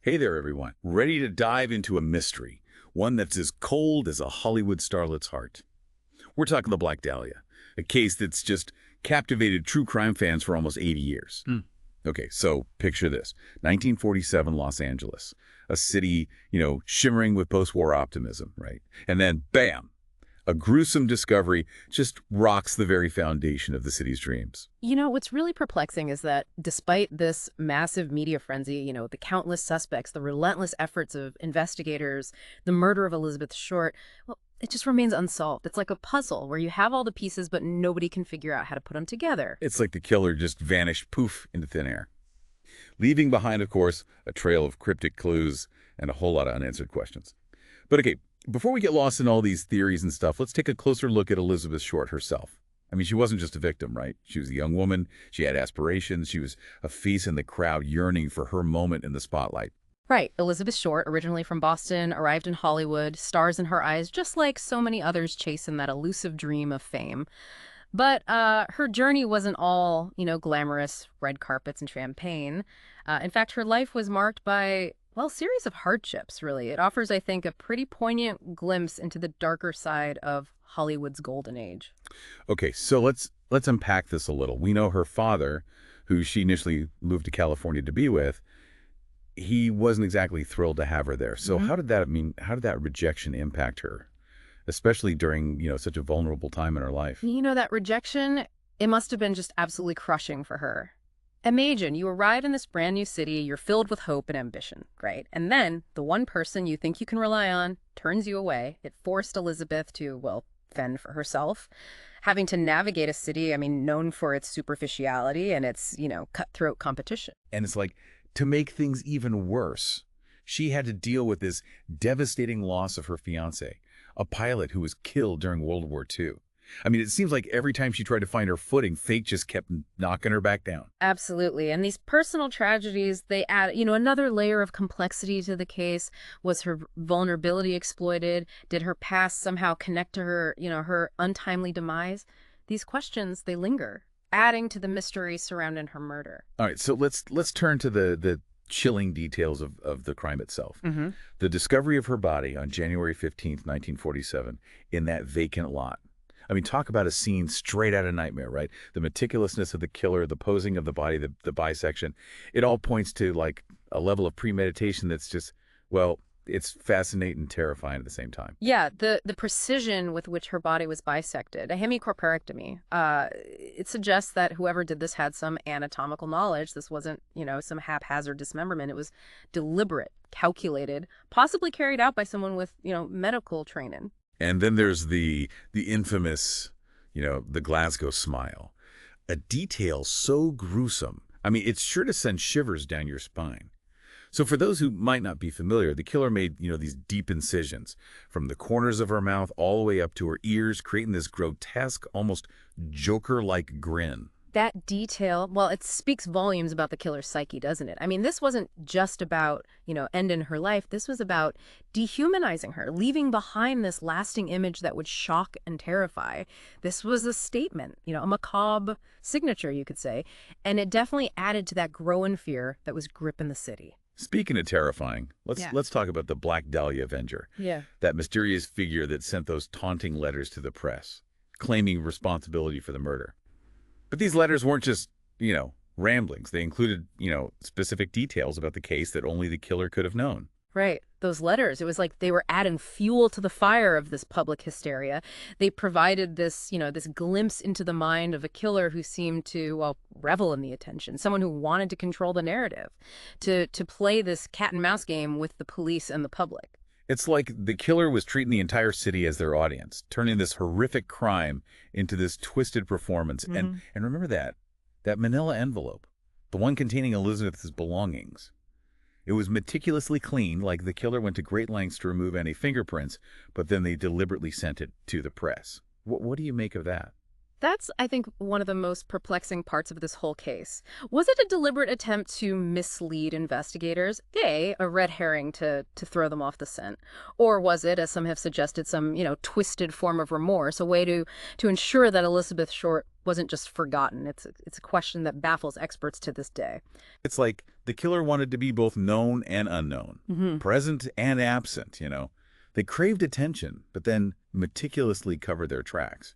Hey there, everyone. Ready to dive into a mystery, one that's as cold as a Hollywood starlet's heart. We're talking the Black Dahlia, a case that's just captivated true crime fans for almost 80 years. Okay, so picture this. 1947 Los Angeles, a city, shimmering with post-war optimism, right? And then, bam, a gruesome discovery just rocks the very foundation of the city's dreams. What's really perplexing is that despite this massive media frenzy, the countless suspects, the relentless efforts of investigators, the murder of Elizabeth Short, well, it just remains unsolved. It's like a puzzle where you have all the pieces, but nobody can figure out how to put them together. It's like the killer just vanished poof into thin air, leaving behind, of course, a trail of cryptic clues and a whole lot of unanswered questions. But okay, before we get lost in all these theories and stuff, let's take a closer look at Elizabeth Short herself. I mean, she wasn't just a victim, right? She was a young woman. She had aspirations. She was a face in the crowd yearning for her moment in the spotlight. Right. Elizabeth Short, originally from Boston, arrived in Hollywood, stars in her eyes, just like so many others chasing that elusive dream of fame. But her journey wasn't all, glamorous red carpets and champagne. In fact, her life was marked by, well, series of hardships, really. It offers, I think, a pretty poignant glimpse into the darker side of Hollywood's golden age. Okay, so let's unpack this a little. We know her father, who she initially moved to California to be with, he wasn't exactly thrilled to have her there. So how did that rejection impact her, especially during, such a vulnerable time in her life? That rejection, it must have been just absolutely crushing for her. Imagine you arrive in this brand new city, you're filled with hope and ambition, right? And then the one person you think you can rely on turns you away. It forced Elizabeth to, well, fend for herself, having to navigate a city, known for its superficiality and its, cutthroat competition. And it's like, to make things even worse, she had to deal with this devastating loss of her fiancé, a pilot who was killed during World War II. I mean, it seems like every time she tried to find her footing, fate just kept knocking her back down. Absolutely. And these personal tragedies, they add, another layer of complexity to the case. Was her vulnerability exploited? Did her past somehow connect to her, her untimely demise? These questions, they linger, adding to the mystery surrounding her murder. All right, so let's turn to the chilling details of the crime itself. The discovery of her body on January 15th, 1947, in that vacant lot. I mean, talk about a scene straight out of Nightmare, right? The meticulousness of the killer, the posing of the body, the bisection. It all points to, like, a level of premeditation that's just, well, it's fascinating and terrifying at the same time. Yeah, the precision with which her body was bisected, a hemicorporectomy, it suggests that whoever did this had some anatomical knowledge. This wasn't, some haphazard dismemberment. It was deliberate, calculated, possibly carried out by someone with, medical training. And then there's the infamous, the Glasgow smile. A detail so gruesome. I mean, it's sure to send shivers down your spine. So for those who might not be familiar, the killer made, these deep incisions from the corners of her mouth all the way up to her ears, creating this grotesque, almost Joker-like grin. That detail, well, it speaks volumes about the killer's psyche, doesn't it? I mean, this wasn't just about, ending her life. This was about dehumanizing her, leaving behind this lasting image that would shock and terrify. This was a statement, a macabre signature, you could say. And it definitely added to that growing fear that was gripping the city. Speaking of terrifying, let's talk about the Black Dahlia Avenger. Yeah. That mysterious figure that sent those taunting letters to the press, claiming responsibility for the murder. But these letters weren't just, ramblings. They included, specific details about the case that only the killer could have known. Right. Those letters, it was like they were adding fuel to the fire of this public hysteria. They provided this, this glimpse into the mind of a killer who seemed to, well, revel in the attention, someone who wanted to control the narrative, to play this cat and mouse game with the police and the public. It's like the killer was treating the entire city as their audience, turning this horrific crime into this twisted performance. And remember that manila envelope, the one containing Elizabeth's belongings. It was meticulously clean, like the killer went to great lengths to remove any fingerprints, but then they deliberately sent it to the press. What do you make of that? That's, I think, one of the most perplexing parts of this whole case. Was it a deliberate attempt to mislead investigators? A red herring to throw them off the scent? Or was it, as some have suggested, some, twisted form of remorse, a way to ensure that Elizabeth Short wasn't just forgotten? It's a question that baffles experts to this day. It's like the killer wanted to be both known and unknown, Hmm. present and absent. They craved attention, but then meticulously covered their tracks.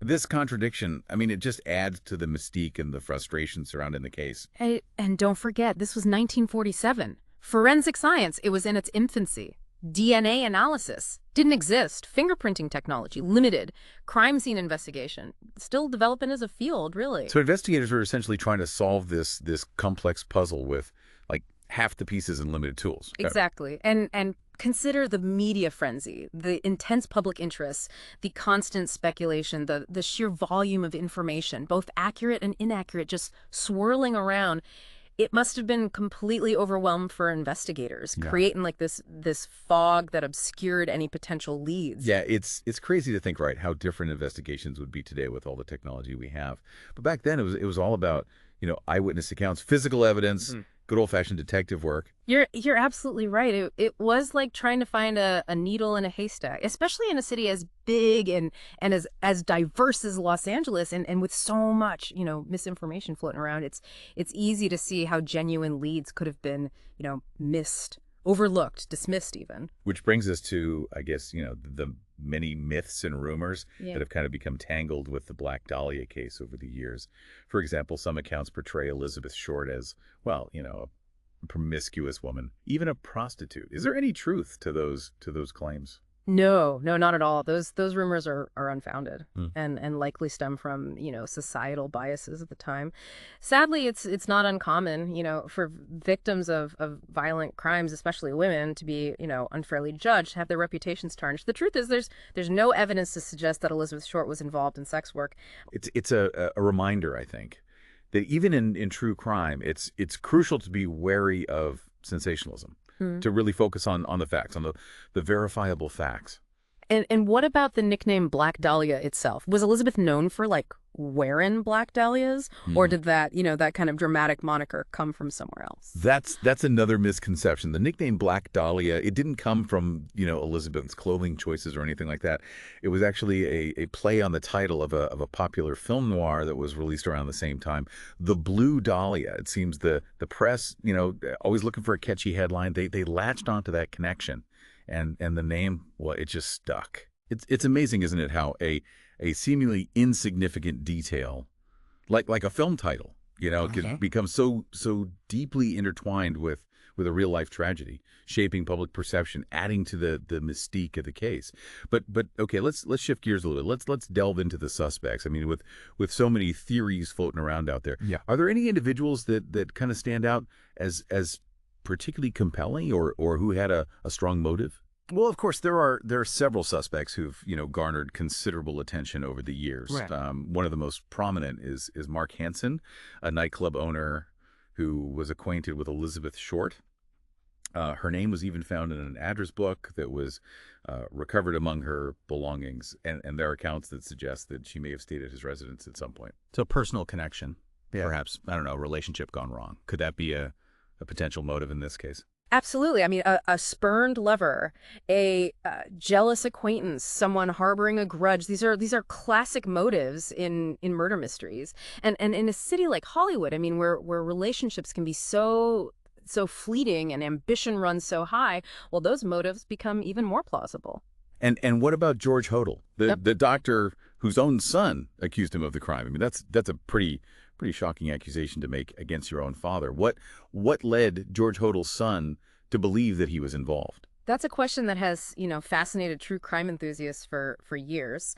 This contradiction, I mean, it just adds to the mystique and the frustration surrounding the case. And don't forget, this was 1947. Forensic science, it was in its infancy. DNA analysis didn't exist. Fingerprinting technology, limited. Crime scene investigation, still developing as a field, really. So investigators were essentially trying to solve this complex puzzle with, like, half the pieces and limited tools. Exactly. And consider the media frenzy, the intense public interest, the constant speculation, the sheer volume of information, both accurate and inaccurate, just swirling around. It must have been completely overwhelmed for investigators, Yeah. creating like this fog that obscured any potential leads. Yeah, it's crazy to think, right, how different investigations would be today with all the technology we have. But back then, it was all about, eyewitness accounts, physical evidence, good old-fashioned detective work. You're absolutely right. It was like trying to find a needle in a haystack, especially in a city as big and as diverse as Los Angeles, and with so much, misinformation floating around. It's easy to see how genuine leads could have been, missed, overlooked, dismissed even. Which brings us to, I guess, the many myths and rumors that have kind of become tangled with the Black Dahlia case over the years. For example, some accounts portray Elizabeth Short as, well, a promiscuous woman, even a prostitute. Is there any truth to those claims? No, no, not at all. Those rumors are unfounded Hmm. and likely stem from, societal biases at the time. Sadly, it's not uncommon, for victims of violent crimes, especially women, to be, unfairly judged, have their reputations tarnished. The truth is there's no evidence to suggest that Elizabeth Short was involved in sex work. It's a reminder, I think, that even in true crime, it's crucial to be wary of sensationalism, to really focus on the facts, on the verifiable facts. And what about the nickname Black Dahlia itself? Was Elizabeth known for like wearing black dahlias, or did that, that kind of dramatic moniker come from somewhere else? That's another misconception. The nickname Black Dahlia, it didn't come from, Elizabeth's clothing choices or anything like that. It was actually a play on the title of a popular film noir that was released around the same time, The Blue Dahlia. It seems the press, always looking for a catchy headline, they latched onto that connection, and the name, well, it just stuck. It's amazing, isn't it, how a seemingly insignificant detail, like a film title, can become so deeply intertwined with a real life tragedy, shaping public perception, adding to the mystique of the case. But okay, let's shift gears a little bit. Let's delve into the suspects. I mean, with so many theories floating around out there, Yeah. are there any individuals that kind of stand out as particularly compelling, or who had a strong motive? Well, of course, there are several suspects who've garnered considerable attention over the years. Right. One of the most prominent is Mark Hansen, a nightclub owner who was acquainted with Elizabeth Short. Her name was even found in an address book that was recovered among her belongings, and there are accounts that suggest that she may have stayed at his residence at some point. So personal connection, Yeah. perhaps, I don't know, a relationship gone wrong. Could that be a potential motive in this case? Absolutely. I mean, a spurned lover, a jealous acquaintance, someone harboring a grudge. These are classic motives in murder mysteries. And in a city like Hollywood, I mean, where relationships can be so fleeting and ambition runs so high, well, those motives become even more plausible. And what about George Hodel, Yep. the doctor whose own son accused him of the crime? I mean, that's a pretty shocking accusation to make against your own father. What led George Hodel's son to believe that he was involved? That's a question that has, fascinated true crime enthusiasts for years.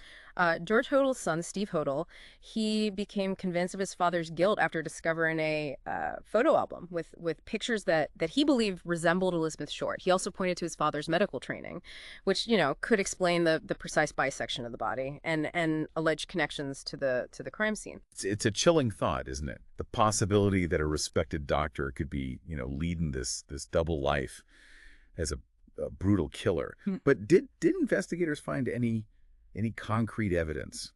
George Hodel's son, Steve Hodel, he became convinced of his father's guilt after discovering a photo album with pictures that he believed resembled Elizabeth Short. He also pointed to his father's medical training, which, could explain the precise bisection of the body and alleged connections to the crime scene. It's a chilling thought, isn't it? The possibility that a respected doctor could be, leading this double life as a brutal killer. But did investigators find any concrete evidence,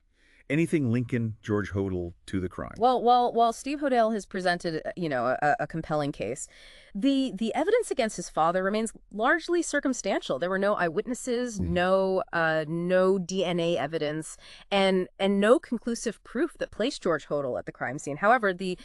Anything linking George Hodel to the crime? Well, while Steve Hodel has presented, a compelling case, the evidence against his father remains largely circumstantial. There were no eyewitnesses, no DNA evidence, and no conclusive proof that placed George Hodel at the crime scene. However, the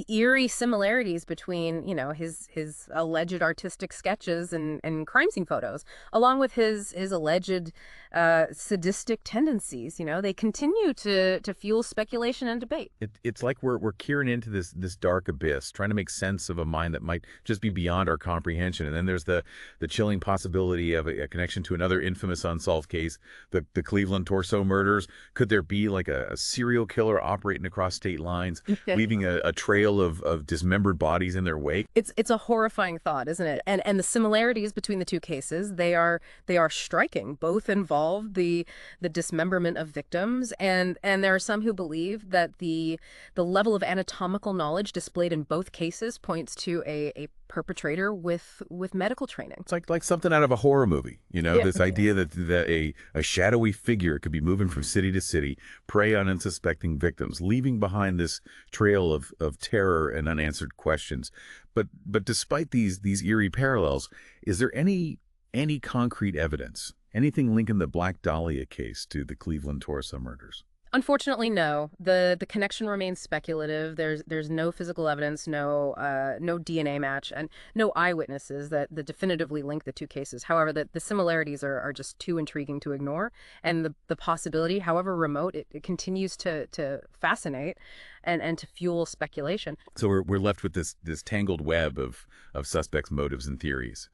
eerie similarities between, his alleged artistic sketches and crime scene photos, along with his alleged sadistic tendencies, they continue to fuel speculation and debate. It's like we're peering into this dark abyss, trying to make sense of a mind that might just be beyond our comprehension. And then there's the chilling possibility of a connection to another infamous unsolved case, the Cleveland torso murders. Could there be like a serial killer operating across state lines, leaving a trail of dismembered bodies in their wake? It's a horrifying thought, isn't it? And the similarities between the two cases, they are striking. Both involve the dismemberment of victims, and there are some who believe that the level of anatomical knowledge displayed in both cases points to a perpetrator with medical training. It's like something out of a horror movie, this idea that a shadowy figure could be moving from city to city, prey on unsuspecting victims, leaving behind this trail of terror and unanswered questions. But despite these eerie parallels, is there any concrete evidence, anything linking the Black Dahlia case to the Cleveland torso murders? Unfortunately, no. The connection remains speculative. There's no physical evidence, no DNA match, and no eyewitnesses that definitively link the two cases. However, the similarities are just too intriguing to ignore, and the possibility, however remote, it continues to fascinate and to fuel speculation. So we're left with this tangled web of suspects' motives and theories,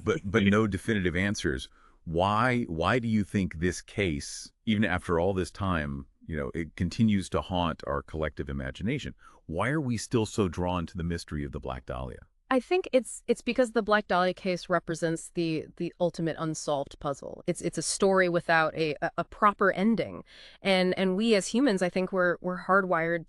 but no definitive answers. Why do you think this case, even after all this time, it continues to haunt our collective imagination? Why are we still so drawn to the mystery of the Black Dahlia? I think it's because the Black Dahlia case represents the ultimate unsolved puzzle. It's a story without a proper ending, and we as humans, I think we're hardwired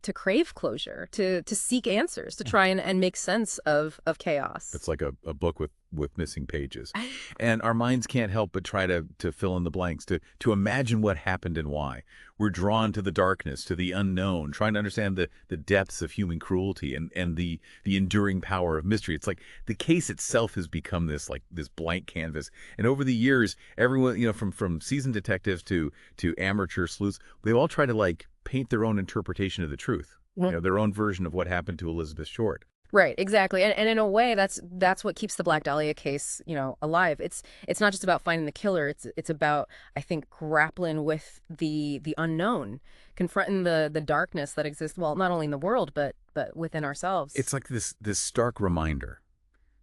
to crave closure, to seek answers, to try and make sense of chaos. It's like a book with missing pages, and our minds can't help but try to fill in the blanks, to imagine what happened and why. We're drawn to the darkness, to the unknown, trying to understand the depths of human cruelty and the enduring power of mystery. It's like the case itself has become this blank canvas. And over the years, everyone, from seasoned detectives to amateur sleuths, they all try to paint their own interpretation of the truth, their own version of what happened to Elizabeth Short. Right, exactly. And in a way, that's what keeps the Black Dahlia case, alive. It's not just about finding the killer. It's about, I think, grappling with the unknown, confronting the darkness that exists, well, not only in the world, but within ourselves. It's like this stark reminder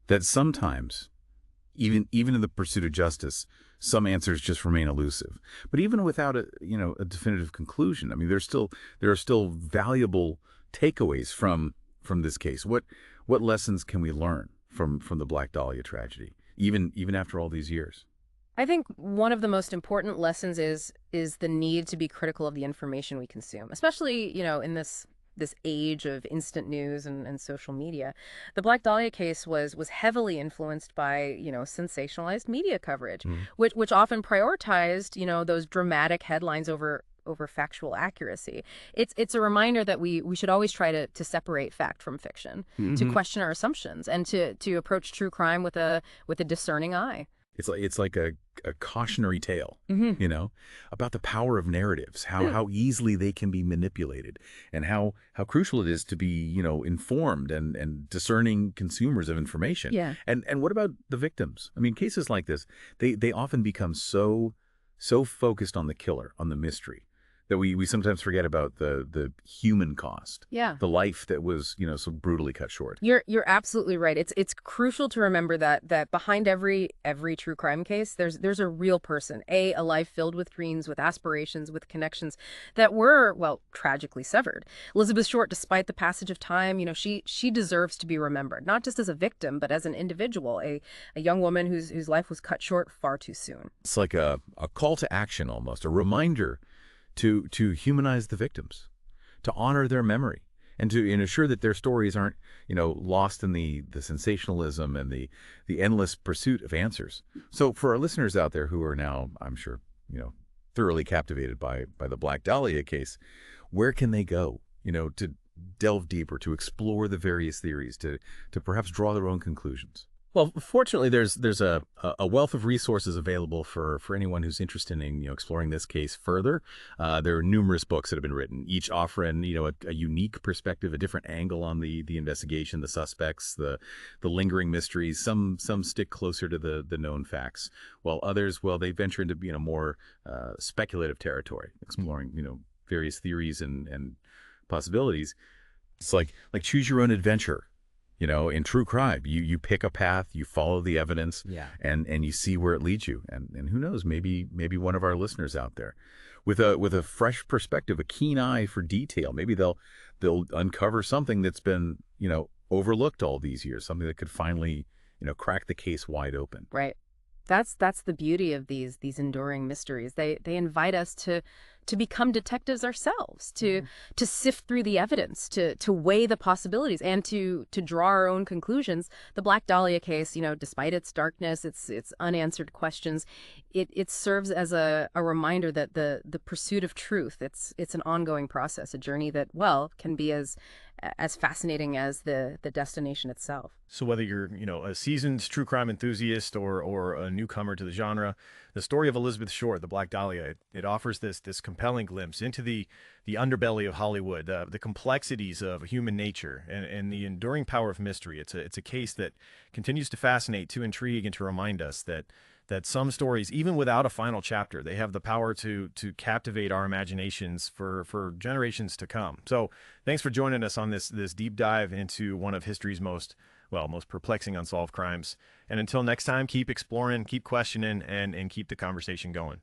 that sometimes, even in the pursuit of justice, some answers just remain elusive. But even without a definitive conclusion, I mean, there are still valuable takeaways from this case. What lessons can we learn from the Black Dahlia tragedy, even after all these years? I think one of the most important lessons is the need to be critical of the information we consume, especially, in this age of instant news and social media. The Black Dahlia case was heavily influenced by, sensationalized media coverage, which often prioritized, those dramatic headlines over factual accuracy. It's a reminder that we should always try to separate fact from fiction, to question our assumptions, and to approach true crime with a discerning eye. It's like a cautionary tale, about the power of narratives, how easily they can be manipulated, and how crucial it is to be, informed and discerning consumers of information. Yeah. And what about the victims? I mean, cases like this, they often become so focused on the killer, on the mystery, that we sometimes forget about the human cost. Yeah. The life that was, so brutally cut short. You're absolutely right. It's crucial to remember that behind every true crime case, there's a real person, a life filled with dreams, with aspirations, with connections that were, well, tragically severed. Elizabeth Short, despite the passage of time, she deserves to be remembered, not just as a victim, but as an individual, a young woman whose life was cut short far too soon. It's like a call to action, almost, a reminder to humanize the victims, to honor their memory, and to ensure that their stories aren't, lost in the sensationalism and the endless pursuit of answers. So for our listeners out there who are now, I'm sure, thoroughly captivated by the Black Dahlia case, where can they go, to delve deeper, to explore the various theories, to perhaps draw their own conclusions? Well, fortunately, there's a wealth of resources available for anyone who's interested in exploring this case further. There are numerous books that have been written, each offering a unique perspective, a different angle on the investigation, the suspects, the lingering mysteries. Some stick closer to the known facts, while others, well, they venture into more speculative territory, exploring various theories and possibilities. It's like choose your own adventure. In true crime, you pick a path, you follow the evidence, and you see where it leads you. And who knows, maybe one of our listeners out there with a fresh perspective, a keen eye for detail, maybe they'll uncover something that's been, overlooked all these years, something that could finally, crack the case wide open. Right. That's the beauty of these enduring mysteries. They invite us to become detectives ourselves, to sift through the evidence, to weigh the possibilities, and to draw our own conclusions. The Black Dahlia case, despite its darkness, its unanswered questions, it serves as a reminder that the pursuit of truth, it's an ongoing process, a journey that, well, can be as fascinating as the destination itself. So whether you're, a seasoned true crime enthusiast or a newcomer to the genre, the story of Elizabeth Short, the Black Dahlia, it offers this compelling glimpse into the underbelly of Hollywood, the complexities of human nature, and the enduring power of mystery. It's a case that continues to fascinate, to intrigue, and to remind us that some stories, even without a final chapter, they have the power to captivate our imaginations for generations to come. So thanks for joining us on this deep dive into one of history's most perplexing unsolved crimes. And until next time, keep exploring, keep questioning, and keep the conversation going.